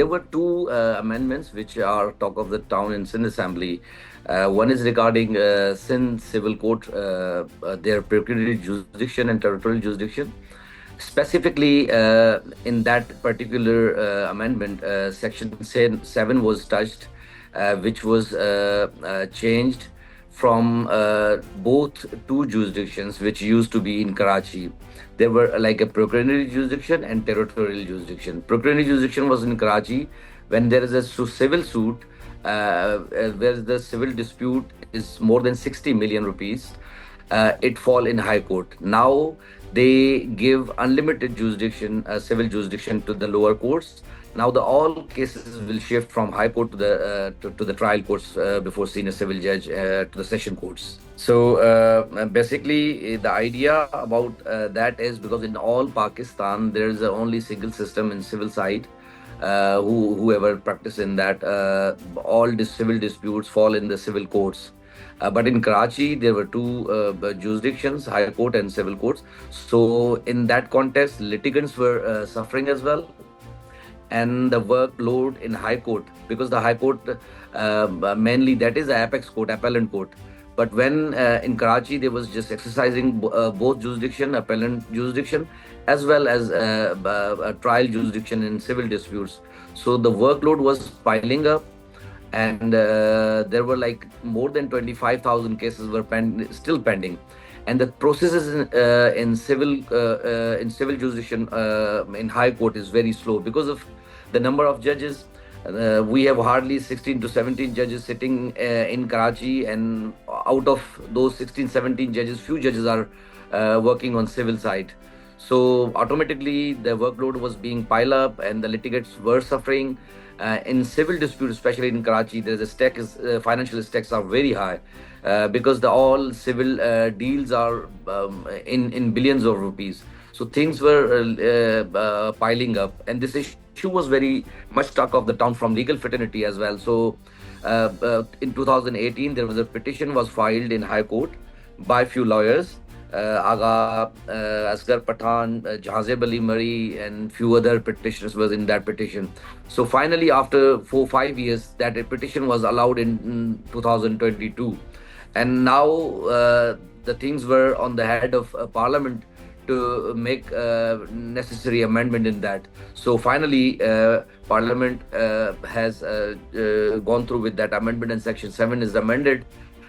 there were two amendments which are talk of the town in Sindh Assembly. One is regarding Sindh Civil Court, their pecuniary jurisdiction and territorial jurisdiction. Specifically, in that particular amendment, Section 7 was touched, which was changed from both two jurisdictions which used to be in Karachi. There were like a procuratory jurisdiction and territorial jurisdiction. Procuratory jurisdiction was in Karachi. When there is a civil suit where the civil dispute is more than 60 million rupees, it fall in High Court. Now they give unlimited jurisdiction, civil jurisdiction to the lower courts. Now the all cases will shift from High Court to the trial courts before senior civil judge to the session courts. So basically, the idea about that is because in all Pakistan there is only single system in civil side. Whoever practice in that, all civil disputes fall in the civil courts. But in Karachi, there were two jurisdictions, High Court and civil courts. So in that context, litigants were suffering as well. And the workload in High Court, because the High Court mainly that is the apex court, appellant court. But when in Karachi, they was just exercising both jurisdiction, appellant jurisdiction, as well as trial jurisdiction in civil disputes. So the workload was piling up, and there were like more than 25,000 cases were still pending, and the processes in civil jurisdiction in High Court is very slow because of the number of judges. We have hardly 16 to 17 judges sitting in Karachi, and out of those 16, 17 judges, few judges are working on civil side. So automatically the workload was being piled up, and the litigants were suffering. In civil dispute, especially in Karachi, there's a financial stakes are very high because the all civil deals are in billions of rupees. So things were piling up, and this issue was very much talk of the town from legal fraternity as well. So in 2018, there was a petition was filed in High Court by few lawyers. Aga Asghar Pathan, Jahazeb Ali Murray, and few other petitioners was in that petition. So finally, after 4-5 years, that a petition was allowed in 2022, and now the things were on the head of Parliament to make necessary amendment in that. So finally, Parliament has gone through with that amendment, and Section 7 is amended.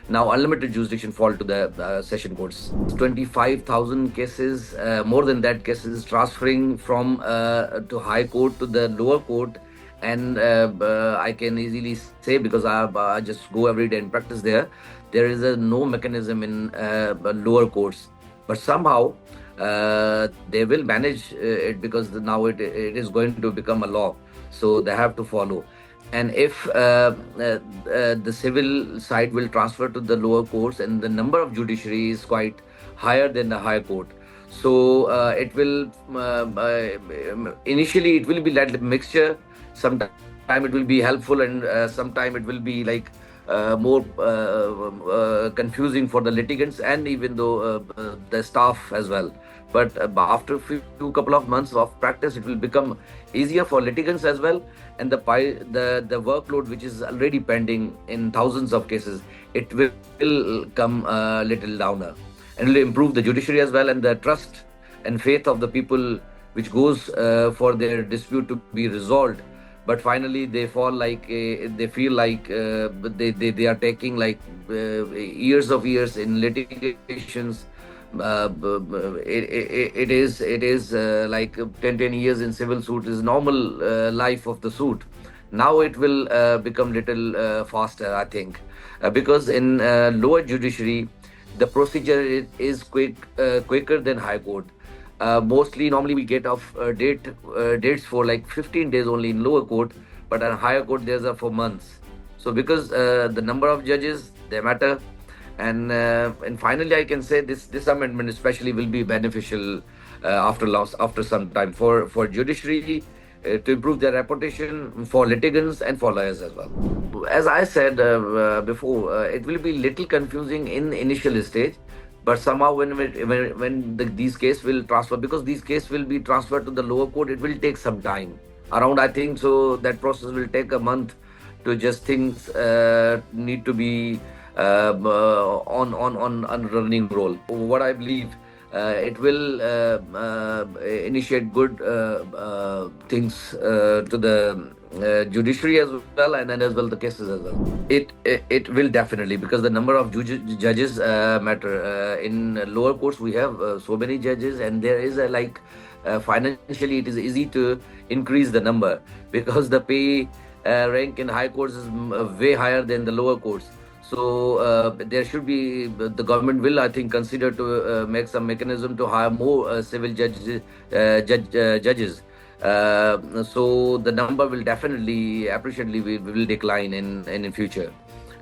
Now unlimited jurisdiction fall to the session courts. 25,000 cases, more than that cases transferring from to High Court to the lower court. And I can easily say, because I just go every day and practice there is no mechanism in lower courts. But somehow they will manage it, because now it is going to become a law. So they have to follow. And if the civil side will transfer to the lower courts, and the number of judiciary is quite higher than the High Court, so it will initially it will be like mixture. Sometime it will be helpful, and sometime it will be like more confusing for the litigants, and even though the staff as well. But after a couple of months of practice, it will become easier for litigants as well. And the workload, which is already pending in thousands of cases, it will come a little downer, and will improve the judiciary as well, and the trust and faith of the people, which goes for their dispute to be resolved. But finally, they fall like they feel like they are taking like years in litigations. It is like 10 years in civil suit is normal life of the suit. Now it will become little faster, I think, because in lower judiciary the procedure is quicker than High Court. Mostly normally we get off dates for like 15 days only in lower court, but in Higher Court there's for months. So because the number of judges, they matter. And finally, I can say this amendment especially will be beneficial after some time for judiciary to improve their reputation, for litigants and for lawyers as well. As I said before, it will be little confusing in initial stage, but somehow when these cases will transfer, because these cases will be transferred to the lower court, it will take some time. around, I think so that process will take a month to just things need to be on running roll. What I believe, it will initiate good things to the judiciary as well, and then as well the cases as well. It will definitely, because the number of judges matter. In lower courts, we have so many judges, and there is a like financially it is easy to increase the number, because the pay rank in high courts is way higher than the lower courts. So there should be, the government will, I think, consider to make some mechanism to hire more civil judges. So the number will definitely, appreciably, will decline in future,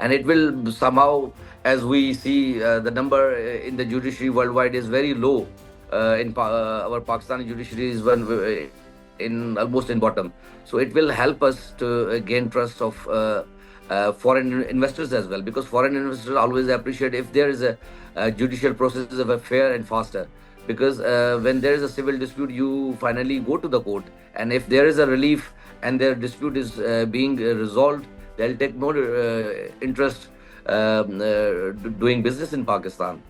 and it will somehow, as we see, the number in the judiciary worldwide is very low. Our Pakistani judiciary is one in almost in bottom. So it will help us to gain trust of foreign investors as well, because foreign investors always appreciate if there is a judicial process of a fair and faster. Because when there is a civil dispute, you finally go to the court, and if there is a relief and their dispute is being resolved, they'll take more interest doing business in Pakistan.